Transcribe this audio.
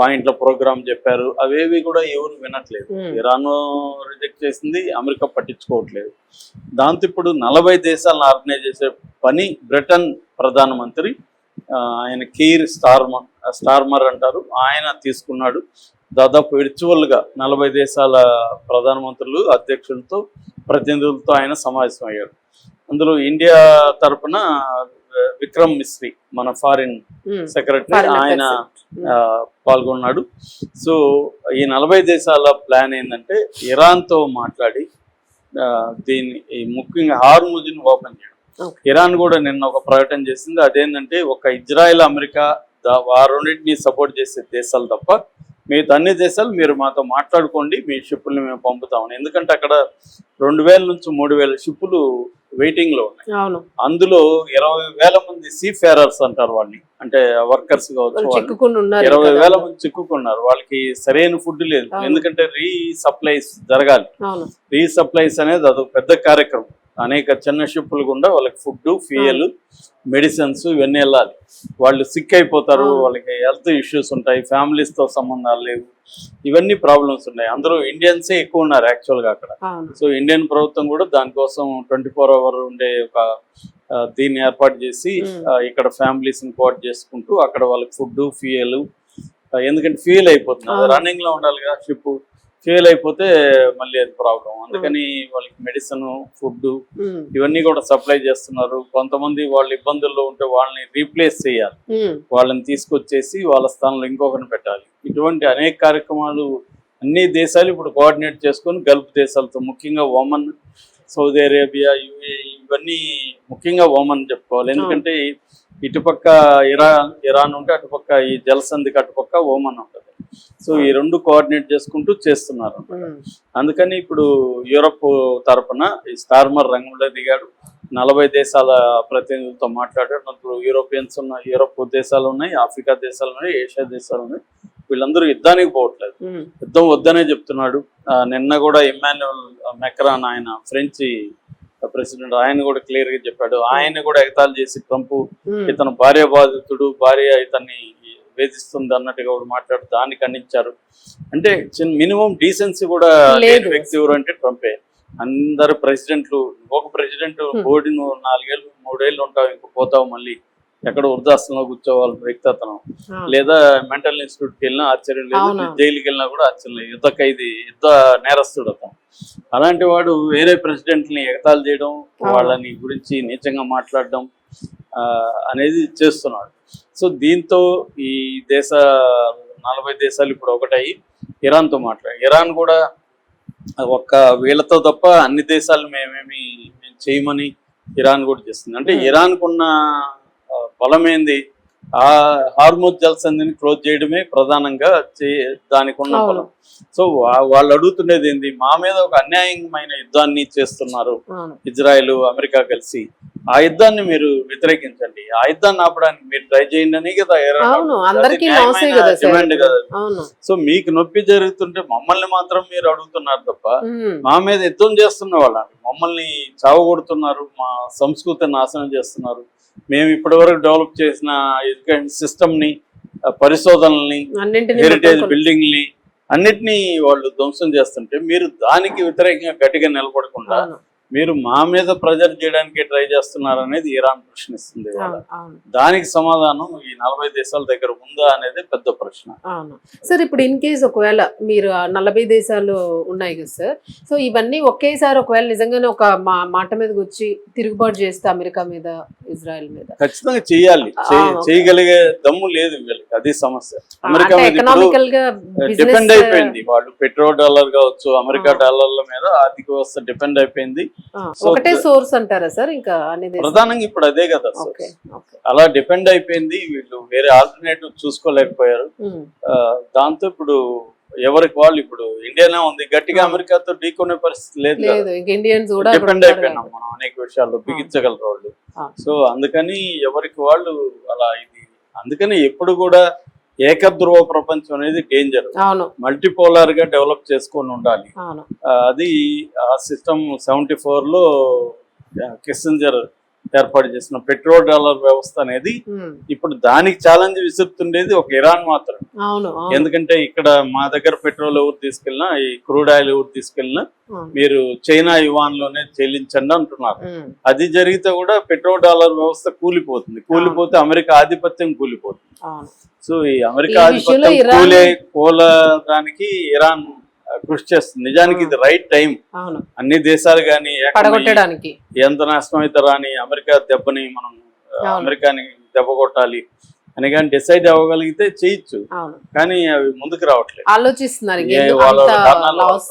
పాయింట్ల ప్రోగ్రామ్ చెప్పారు. అవేవి కూడా ఎవరు వినట్లేదు. ఇరాన్ రిజెక్ట్ చేసింది, అమెరికా పట్టించుకోవట్లేదు. దాంతో ఇప్పుడు 40 దేశాలను ఆర్గనైజ్ చేసే పని బ్రిటన్ ప్రధానమంత్రి ఆయన కీర్ స్టార్మర్ అంటారు, ఆయన తీసుకున్నాడు. దాదాపు విర్చువల్గా 40 దేశాల ప్రధానమంత్రులు, అధ్యక్షులతో, ప్రతినిధులతో ఆయన సమావేశం అయ్యాడు. అందులో ఇండియా తరఫున విక్రమ్ మిస్రీ మన ఫారిన్ సెక్రటరీ ఆయన పాల్గొన్నాడు. సో ఈ 40 దేశాల ప్లాన్ ఏంటంటే ఇరాన్తో మాట్లాడి దీన్ని ముఖ్యంగా హార్ముజ్ని ఓపెన్ చేయడం. ఇరాన్ కూడా నిన్న ఒక ప్రకటన చేసింది. అదేంటంటే ఒక ఇజ్రాయెల్, అమెరికా ఆ రెండింటిని సపోర్ట్ చేసే దేశాలు తప్ప మిగతా అన్ని దేశాలు మీరు మాతో మాట్లాడుకోండి, మీ షిప్పుల్ని మేము పంపుతామని. ఎందుకంటే అక్కడ 2000 నుంచి 3000 షిప్పులు వెయిటింగ్ లో ఉన్నాయి. అందులో 20,000 మంది సీ ఫేరర్స్ అంటారు వాళ్ళని, అంటే వర్కర్స్ కావచ్చు, 20,000 మంది చిక్కుకున్నారు. వాళ్ళకి సరైన ఫుడ్ లేదు. ఎందుకంటే రీసప్లైస్ జరగాలి. రీసప్లైస్ అనేది అదొక పెద్ద కార్యక్రమం. అనేక చిన్న షిప్పులు గుండా వాళ్ళకి ఫుడ్, ఫ్యూయల్, మెడిసిన్స్ ఇవన్నీ వెళ్ళాలి. వాళ్ళు సిక్ అయిపోతారు, వాళ్ళకి హెల్త్ ఇష్యూస్ ఉంటాయి, ఫ్యామిలీస్తో సంబంధాలు లేవు, ఇవన్నీ ప్రాబ్లమ్స్ ఉన్నాయి. అందరూ ఇండియన్సే ఎక్కువ ఉన్నారు యాక్చువల్గా అక్కడ. సో ఇండియన్ ప్రభుత్వం కూడా దానికోసం 24 hour ఉండే ఒక దీన్ని ఏర్పాటు చేసి ఇక్కడ ఫ్యామిలీస్ని కోఆర్డినేట్ చేసుకుంటూ అక్కడ వాళ్ళకి ఫుడ్, ఫ్యూయల్, ఎందుకంటే ఫ్యూయల్ అయిపోతుంది, రన్నింగ్ లో ఉండాలి కదా షిప్, ఫెయిల్ అయిపోతే మళ్ళీ అది ప్రాబ్లం. అందుకని వాళ్ళకి మెడిసిన్, ఫుడ్ ఇవన్నీ కూడా సప్లై చేస్తున్నారు. కొంతమంది వాళ్ళు ఇబ్బందుల్లో ఉంటే వాళ్ళని రీప్లేస్ చేయాలి, వాళ్ళని తీసుకొచ్చేసి వాళ్ళ స్థానంలో ఇంకొకరిని పెట్టాలి. ఇటువంటి అనేక కార్యక్రమాలు అన్ని దేశాలు ఇప్పుడు కోఆర్డినేట్ చేసుకొని గల్ఫ్ దేశాలతో, ముఖ్యంగా ఒమన్, సౌదీ అరేబియా, యుఏఈ, ఇవన్నీ ముఖ్యంగా ఒమన్ చెప్పుకోవాలి. ఎందుకంటే ఇటుపక్క ఇరాన్ ఉంటే అటుపక్క ఈ జలసంధికి అటుపక్క ఒమన్ ఉంటుంది. సో ఈ రెండు కోఆర్డినేట్ చేసుకుంటూ చేస్తున్నారు. అందుకని ఇప్పుడు యూరప్ తరఫున ఈ స్టార్మర్ రంగంలో దిగాడు. 40 దేశాల ప్రతినిధులతో మాట్లాడాడు. అందులో యూరోపియన్స్ ఉన్నాయి, యూరోప్ దేశాలు ఉన్నాయి, ఆఫ్రికా దేశాలు ఉన్నాయి, ఏషియా దేశాలు ఉన్నాయి. వీళ్ళందరూ యుద్ధానికి పోవట్లేదు, యుద్ధం వద్దనే చెప్తున్నాడు. నిన్న కూడా ఇమ్మాన్యుయల్ మెక్రాన్, ఆయన ఫ్రెంచ్ ప్రెసిడెంట్, ఆయన కూడా క్లియర్ గా చెప్పాడు. ఆయన కూడా ఎగతాళి చేసి ట్రంప్ ఇతను భార్య బాధితుడు, భార్య ఇతన్ని వేధిస్తుంది అన్నట్టుగా కూడా మాట్లాడు, దాన్ని ఖండించారు. అంటే మినిమం డీసెన్సీ కూడా లేని వ్యక్తి ఎవరు అంటే ట్రంపే. అందరు ప్రెసిడెంట్లు, ఒక ప్రెసిడెంట్ బోర్డు 4 ఏళ్ళు 3 ఏళ్ళు ఉంటావు, ఇంక పోతావు, మళ్ళీ ఎక్కడ వృద్ధాశ్రమంలో కూర్చోవాలి వ్యక్తి అతను, లేదా మెంటల్ ఇన్స్టిట్యూట్కి వెళ్ళినా ఆశ్చర్యం లేదు, జైలుకి వెళ్ళినా కూడా ఆశ్చర్యం లేదు. యుద్ధ ఖైదీ, యుద్ధ నేరస్తుడు అతను. అలాంటి వాడు వేరే ప్రెసిడెంట్ని ఎగతాళి చేయడం, వాళ్ళని గురించి నీచంగా మాట్లాడడం అనేది చేస్తున్నాడు. సో దీంతో ఈ 40 దేశాలు ఇప్పుడు ఒకటయి ఇరాన్తో మాట్లాడారు. ఇరాన్ కూడా ఒక్క వీళ్ళతో తప్ప అన్ని దేశాలు మేము చేయమని ఇరాన్ కూడా చేస్తుంది. అంటే ఇరాన్కు ఉన్న బలమేంది, ఆ హార్ముజ్ జలసంధిని క్లోజ్ చేయడమే ప్రధానంగా దానికి ఉన్న బలం. సో వాళ్ళు అడుగుతున్నది ఏంది, మా మీద ఒక అన్యాయమైన యుద్ధాన్ని చేస్తున్నారు ఇజ్రాయెల్, అమెరికా కలిసి, ఆ యుద్ధాన్ని మీరు వ్యతిరేకించండి, ఆ యుద్ధాన్ని ఆపడానికి మీరు ట్రై చేయండి అని కదా డిమాండ్ కదా. సో మీకు నొప్పి జరుగుతుంటే మమ్మల్ని మాత్రం మీరు అడుగుతున్నారు తప్ప మా మీద యుద్ధం చేస్తున్న వాళ్ళని, మమ్మల్ని చావగొడుతున్నారు, మా సంస్కృతిని నాశనం చేస్తున్నారు, మేము ఇప్పటి వరకు డెవలప్ చేసిన ఎడ్యుకేషన్ సిస్టమ్ ని, పరిశోధనల్ని, హెరిటేజ్ బిల్డింగ్ని అన్నిటినీ వాళ్ళు ధ్వంసం చేస్తుంటే మీరు దానికి వ్యతిరేకంగా గట్టిగా నిలబడకుండా మీరు మా మీద ప్రెజర్ చేయడానికి ట్రై చేస్తున్నారు అనేది ఇరాన్ ప్రశ్నిస్తుంది. దానికి సమాధానం ఈ 40 దేశాల దగ్గర ఉందా అనేది పెద్ద ప్రశ్న. సార్ ఇప్పుడు ఇన్ కేస్ ఒకవేళ మీరు 40 దేశాలు ఉన్నాయి కదా సార్, సో ఇవన్నీ ఒకేసారి ఒకవేళ నిజంగానే ఒక మాట మీదకి వచ్చి తిరుగుబాటు చేస్తే అమెరికా మీద, ఇజ్రాయెల్ మీద ఖచ్చితంగా చేయాలి, చేయగలిగే దమ్ము లేదు వీళ్ళకి, అది సమస్య. అమెరికా మీద డిపెండ్ అయిపోయింది, వాళ్ళు పెట్రో డాలర్ కావచ్చు, అమెరికా డాలర్ల మీద ఆర్థిక వ్యవస్థ డిపెండ్ అయిపోయింది. ఒకటే సోర్స్ అంటారా సార్? ఇంకా ప్రధానంగా ఇప్పుడు అదే కదా, అలా డిపెండ్ అయిపోయింది. వీళ్ళు వేరే ఆల్టర్నేటివ్ చూసుకోలేకపోయారు. దాంతో ఇప్పుడు ఎవరికి వాళ్ళు, ఇప్పుడు ఇండియానే ఉంది, గట్టిగా అమెరికాతో ఢీకొనే పరిస్థితి లేదు, డిపెండ్ అయిపోయినాం మనం అనేక విషయాల్లో, బిగించగలరు వాళ్ళు. సో అందుకని ఎవరికి వాళ్ళు అలా ఇది. అందుకని ఎప్పుడు కూడా ఏకధ్రువ ప్రపంచం అనేది డేంజర్, మల్టీపోలార్ గా డెవలప్ చేసుకొని ఉండాలి. అది ఆ సిస్టమ్ 74లో కిస్సింజర్ ఏర్పాటు చేసిన పెట్రో డాలర్ వ్యవస్థ అనేది ఉమ్, ఇప్పుడు దానికి ఛాలెంజ్ విసురుతుండేది ఒక ఇరాన్ మాత్రం. అవును అవును ఎందుకంటే ఇక్కడ మా దగ్గర పెట్రోల్ ఎవరు తీసుకెళ్ళినా, ఈ క్రూడ్ ఆయిల్ ఎవరు తీసుకెళ్ళినా అవును. మీరు చైనా యువాన్ లోనే చెల్లించండి అంటున్నారు. ఉమ్, అది జరిగితే కూడా పెట్రో డాలర్ వ్యవస్థ కూలిపోతుంది. కూలిపోతే అమెరికా ఆధిపత్యం కూలిపోతుంది. అవును. సో ఈ అమెరికా ఈ విషయంలో ఆధిపత్యం కూలడానికి ఇరాన్ కృషి చేస్తుంది. నిజానికి ఇది రైట్ టైం. అవును అన్ని దేశాలు కానీ పడగొట్టడానికి. ఎంత నష్టం అయితే రాని అమెరికా దెబ్బని మనం అమెరికాని దెబ్బ కొట్టాలి అని కానీ డిసైడ్ అవ్వగలిగితే చేయొచ్చు. అవును కానీ అవి ముందుకు రావట్లేదు. ఆలోచిస్తున్నారు వాళ్ళ ఇంకేం అంత కారణాలు లాస్